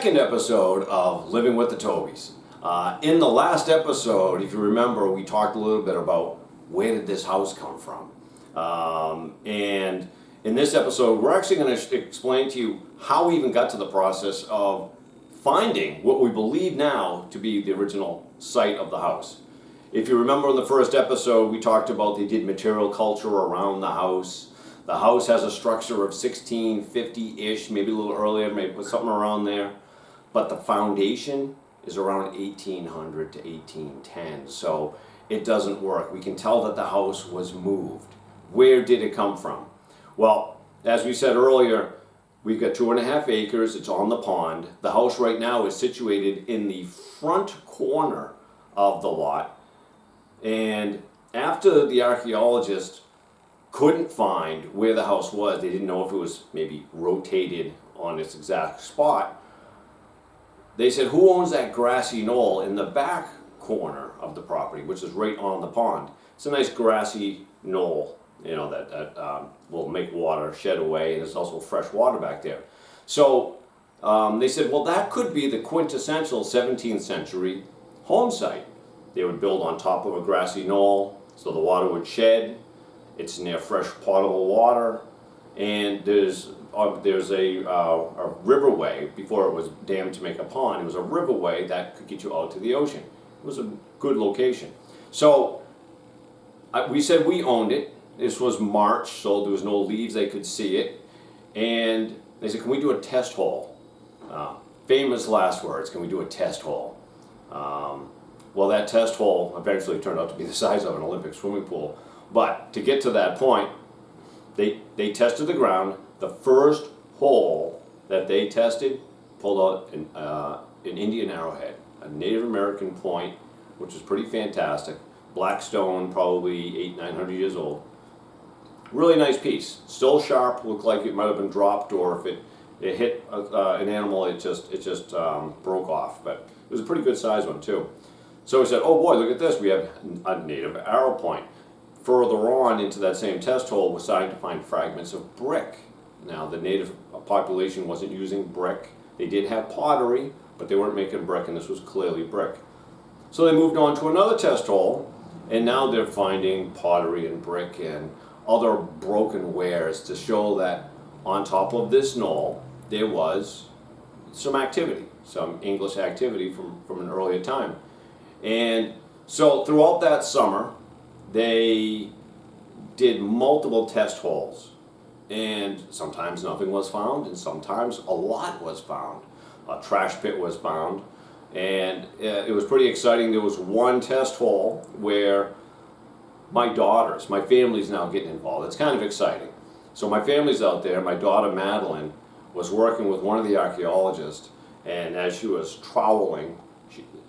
second episode of Living with the Tobeys. In the last episode, if you remember, we talked a little bit about where did this house come from. And in this episode, we're actually going to explain to you how we even got to the process of finding what we believe now to be the original site of the house. If you remember in the first episode, we talked about they did material culture around the house. The house has a structure of 1650-ish, maybe a little earlier, maybe something around there. But the foundation is around 1800 to 1810, so it doesn't work. We can tell that the house was moved. Where did it come from? Well, as we said earlier, we've got 2.5 acres. It's on the pond. The house right now is situated in the front corner of the lot. And after the archaeologists couldn't find where the house was, they didn't know if it was maybe rotated on its exact spot, they said, who owns that grassy knoll in the back corner of the property, which is right on the pond? It's a nice grassy knoll, you know, that will make water shed away, and there's also fresh water back there. So they said, well, that could be the quintessential 17th century home site. They would build on top of a grassy knoll, so the water would shed. It's near fresh potable water, and there's a riverway. Before it was dammed to make a pond, it was a riverway that could get you out to the ocean. It was a good location. So we said we owned it. This was March, so there was no leaves, they could see it. And they said, can we do a test hole? Famous last words, can we do a test hole? Well, that test hole eventually turned out to be the size of an Olympic swimming pool. But to get to that point, they tested the ground. The first hole that they tested pulled out an Indian arrowhead, a Native American point, which was pretty fantastic. Black stone, probably 800-900 years old. Really nice piece. Still sharp, looked like it might have been dropped, or if it hit an animal, it just broke off. But it was a pretty good size one too. So we said, oh boy, look at this. We have a native arrow point. Further on into that same test hole, we're starting to find fragments of brick. Now, the native population wasn't using brick. They did have pottery, but they weren't making brick, and this was clearly brick. So they moved on to another test hole, and now they're finding pottery and brick and other broken wares to show that on top of this knoll, there was some activity, some English activity from an earlier time. And so throughout that summer, they did multiple test holes, and sometimes nothing was found, and sometimes a lot was found. A trash pit was found, and it was pretty exciting. There was one test hole where my family's now getting involved. It's kind of exciting. So my family's out there. My daughter Madeline was working with one of the archaeologists, and as she was troweling,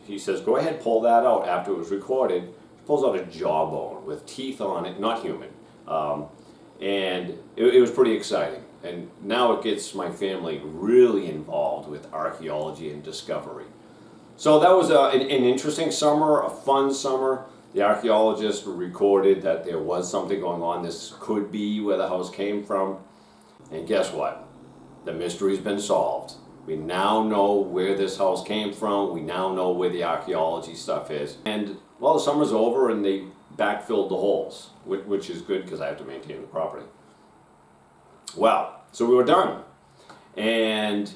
he says, go ahead, pull that out. After it was recorded, she pulls out a jawbone with teeth on it, not human. And it was pretty exciting. And now it gets my family really involved with archaeology and discovery. So that was an interesting summer, a fun summer. The archaeologists recorded that there was something going on. This could be where the house came from. And guess what? The mystery's been solved. We now know where this house came from. We now know where the archaeology stuff is. And, well, the summer's over and they backfilled the holes, which is good because I have to maintain the property. Well, so we were done. And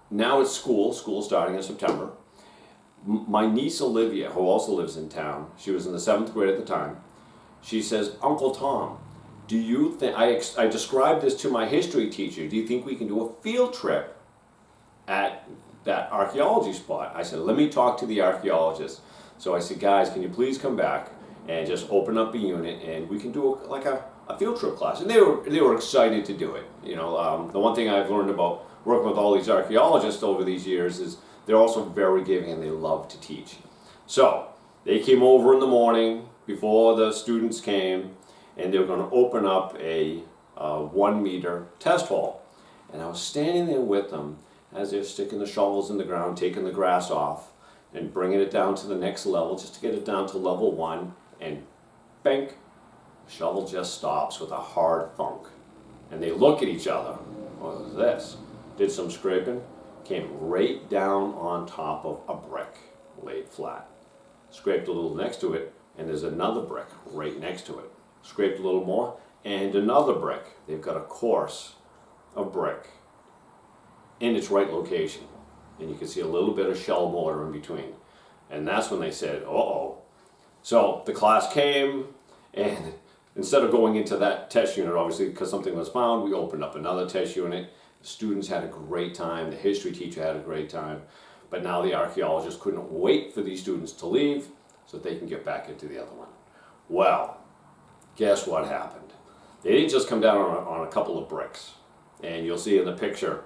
now it's school starting in September. My niece Olivia, who also lives in town, she was in the 7th grade at the time, she says, Uncle Tom, do you think, I described this to my history teacher, do you think we can do a field trip at that archaeology spot? I said, let me talk to the archaeologist. So I said, guys, can you please come back and just open up a unit and we can do like a field trip class. And they were excited to do it. You know, the one thing I've learned about working with all these archaeologists over these years is they're also very giving and they love to teach. So they came over in the morning before the students came, and they were going to open up a 1-meter test hole. And I was standing there with them as they're sticking the shovels in the ground, taking the grass off, and bringing it down to the next level, just to get it down to level 1, and bang, the shovel just stops with a hard thunk. And they look at each other. What is this? Did some scraping, came right down on top of a brick laid flat. Scraped a little next to it, and there's another brick right next to it. Scraped a little more, and another brick. They've got a course of brick in its right location. And you can see a little bit of shell mortar in between. And that's when they said, uh-oh. So the class came, and instead of going into that test unit, obviously, because something was found, we opened up another test unit. The students had a great time. The history teacher had a great time. But now the archaeologists couldn't wait for these students to leave so that they can get back into the other one. Well, guess what happened? They didn't just come down on a couple of bricks. And you'll see in the picture,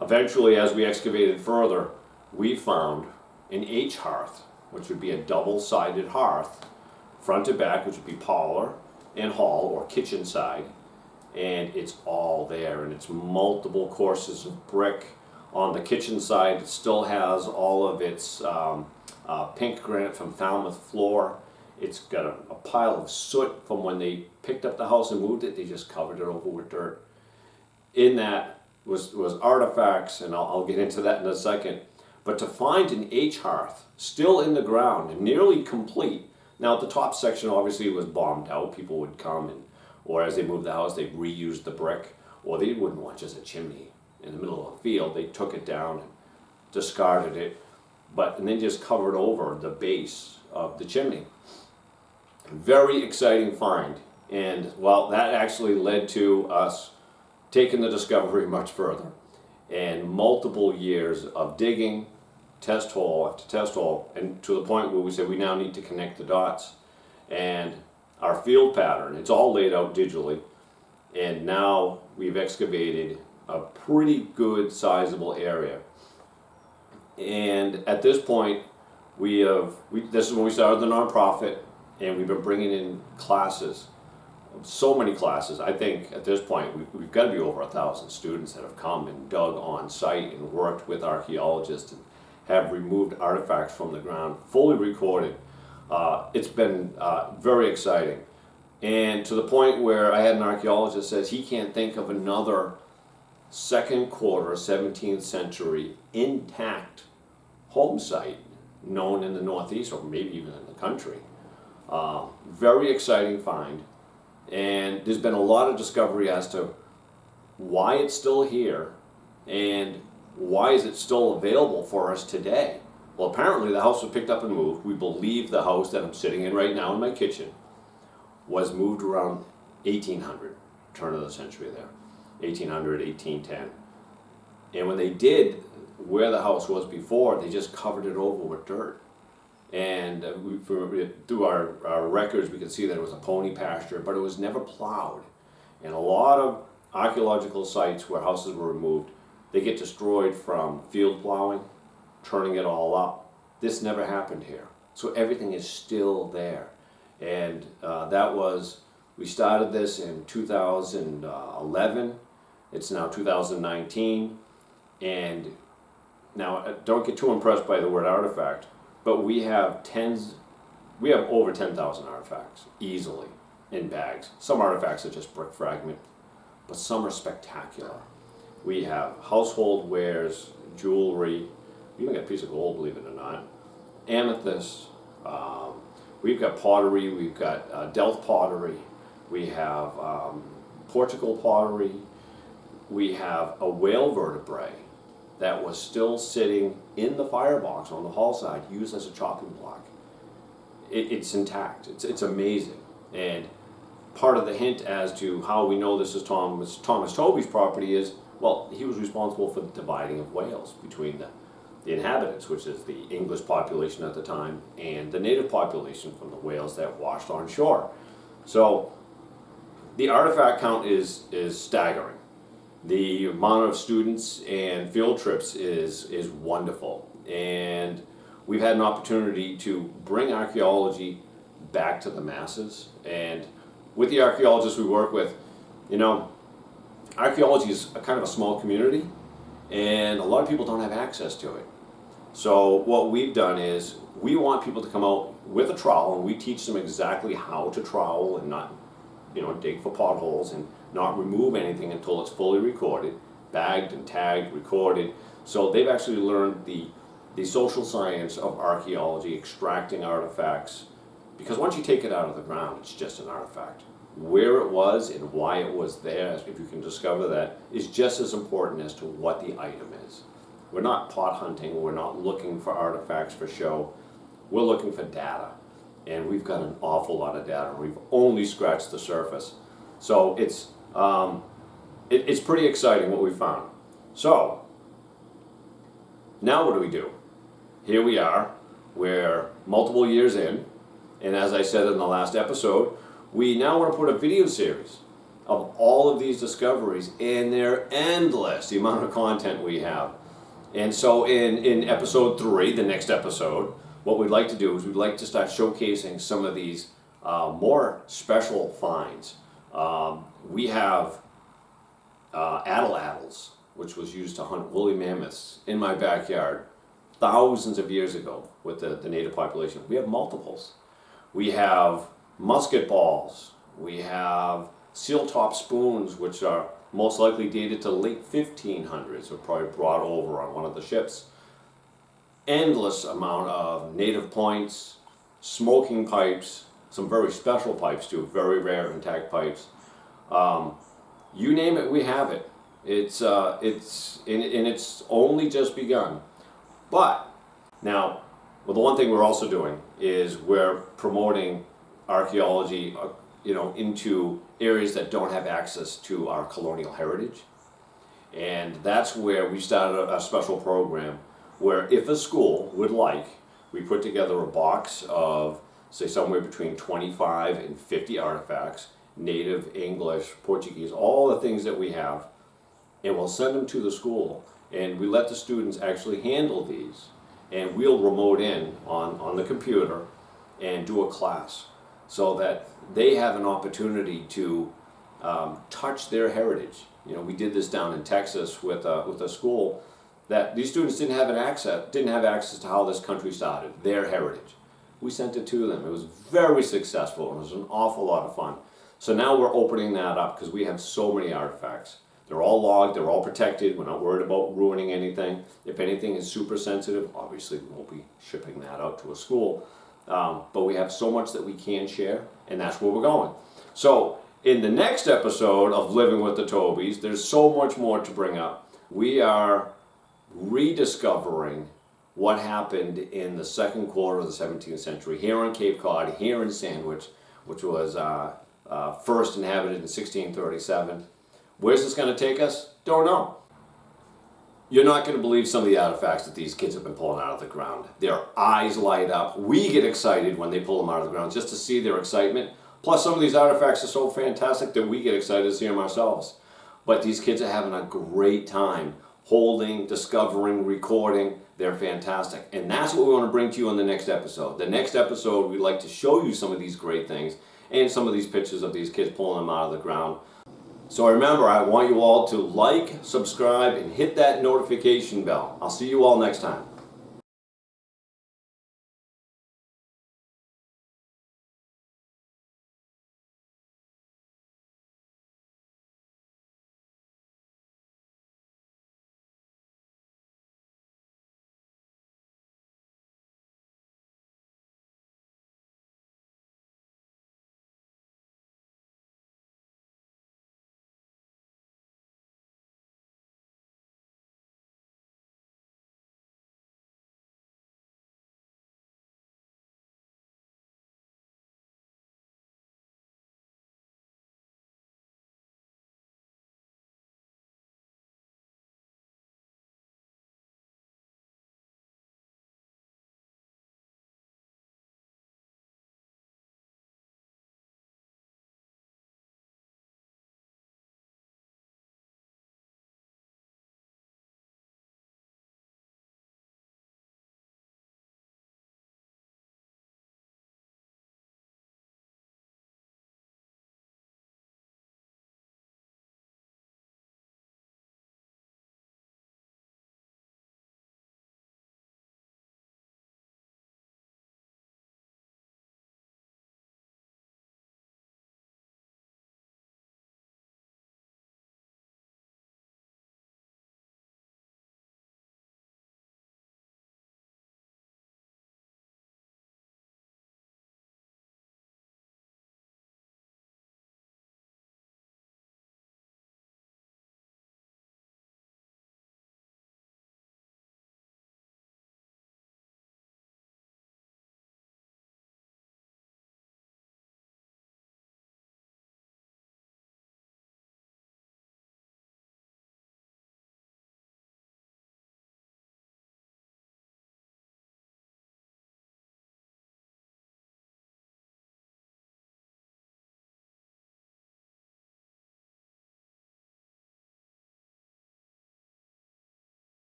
eventually as we excavated further, we found an H hearth, which would be a double-sided hearth, front to back, which would be parlor and hall or kitchen side. And it's all there, and it's multiple courses of brick. On the kitchen side, it still has all of its pink granite from Falmouth floor. It's got a pile of soot from when they picked up the house and moved it. They just covered it over with dirt. In that was artifacts, and I'll get into that in a second. But to find an H hearth still in the ground and nearly complete. Now the top section obviously was bombed out. People would come, or as they moved the house, they'd reuse the brick, or they wouldn't want just a chimney in the middle of a field. They took it down and discarded it, and then just covered over the base of the chimney. Very exciting find, and well, that actually led to us taking the discovery much further, and multiple years of digging, test hole after test hole, and to the point where we said we now need to connect the dots. And our field pattern, it's all laid out digitally, and now we've excavated a pretty good sizable area. And at this point, this is when we started the nonprofit, and we've been bringing in classes, so many classes. I think at this point we've got to be over 1,000 students that have come and dug on site and worked with archaeologists and have removed artifacts from the ground, fully recorded. It's been very exciting, and to the point where I had an archaeologist says he can't think of another second quarter 17th century intact home site known in the Northeast, or maybe even in the country. Very exciting find, and there's been a lot of discovery as to why it's still here and why is it still available for us today. Well, apparently the house was picked up and moved. We believe the house that I'm sitting in right now in my kitchen was moved around 1800, turn of the century there, 1800, 1810. And when they did where the house was before, they just covered it over with dirt. And through our records, we could see that it was a pony pasture, but it was never plowed. And a lot of archaeological sites where houses were removed, they get destroyed from field plowing, turning it all up. This never happened here. So everything is still there. And we started this in 2011. It's now 2019. And now, don't get too impressed by the word artifact, but we have over 10,000 artifacts easily in bags. Some artifacts are just brick fragment, but some are spectacular. We have household wares, jewelry, we even got a piece of gold, believe it or not, amethyst, we've got pottery, we've got Delft pottery, we have Portugal pottery, we have a whale vertebrae that was still sitting in the firebox on the hall side, used as a chopping block. It's intact. It's amazing. And part of the hint as to how we know this is Thomas Tobeys' property is, well, he was responsible for the dividing of whales between the inhabitants, which is the English population at the time, and the native population from the whales that washed on shore. So the artifact count is staggering. The amount of students and field trips is wonderful, and we've had an opportunity to bring archaeology back to the masses. And with the archaeologists we work with, archaeology is a kind of a small community, and a lot of people don't have access to it. So what we've done is we want people to come out with a trowel, and we teach them exactly how to trowel and not dig for potholes and not remove anything until it's fully recorded, bagged and tagged, recorded, So they've actually learned the social science of archaeology, extracting artifacts, because once you take it out of the ground, it's just an artifact. Where it was and why it was there, if you can discover that, is just as important as to what the item is. We're not pot hunting, we're not looking for artifacts for show, we're looking for data. And we've got an awful lot of data, and we've only scratched the surface. So it's pretty exciting what we found. So, now what do? Here we are, we're multiple years in, and as I said in the last episode, we now want to put a video series of all of these discoveries, and they're endless, the amount of content we have. And so in episode 3, the next episode, what we'd like to do is we'd like to start showcasing some of these more special finds. We have attles, which was used to hunt woolly mammoths in my backyard thousands of years ago with the native population. We have multiples. We have musket balls. We have seal-top spoons, which are most likely dated to late 1500s, or probably brought over on one of the ships. Endless amount of native points, smoking pipes, some very special pipes too, very rare intact pipes. You name it, we have it. It's only just begun. But now, well, the one thing we're also doing is we're promoting archaeology, into areas that don't have access to our colonial heritage. And that's where we started a special program where if a school would like, we put together a box of, say, somewhere between 25 and 50 artifacts, native, English, Portuguese, all the things that we have, and we'll send them to the school, and we let the students actually handle these, and we'll remote in on the computer and do a class so that they have an opportunity to touch their heritage. We did this down in Texas with a school that these students didn't have access to how this country started, their heritage. We sent it to them. It was very successful. It was an awful lot of fun. So now we're opening that up because we have so many artifacts. They're all logged, they're all protected. We're not worried about ruining anything. If anything is super sensitive, obviously we won't be shipping that out to a school. But we have so much that we can share, and that's where we're going. So in the next episode of Living with the Tobeys, there's so much more to bring up. We are rediscovering what happened in the second quarter of the 17th century here on Cape Cod, here in Sandwich, which was first inhabited in 1637. Where's this going to take us? Don't know. You're not going to believe some of the artifacts that these kids have been pulling out of the ground. Their eyes light up. We get excited when they pull them out of the ground just to see their excitement. Plus, some of these artifacts are so fantastic that we get excited to see them ourselves. But these kids are having a great time holding, discovering, recording. They're fantastic. And that's what we want to bring to you on the next episode. The next episode, we'd like to show you some of these great things and some of these pictures of these kids pulling them out of the ground. So remember, I want you all to like, subscribe, and hit that notification bell. I'll see you all next time.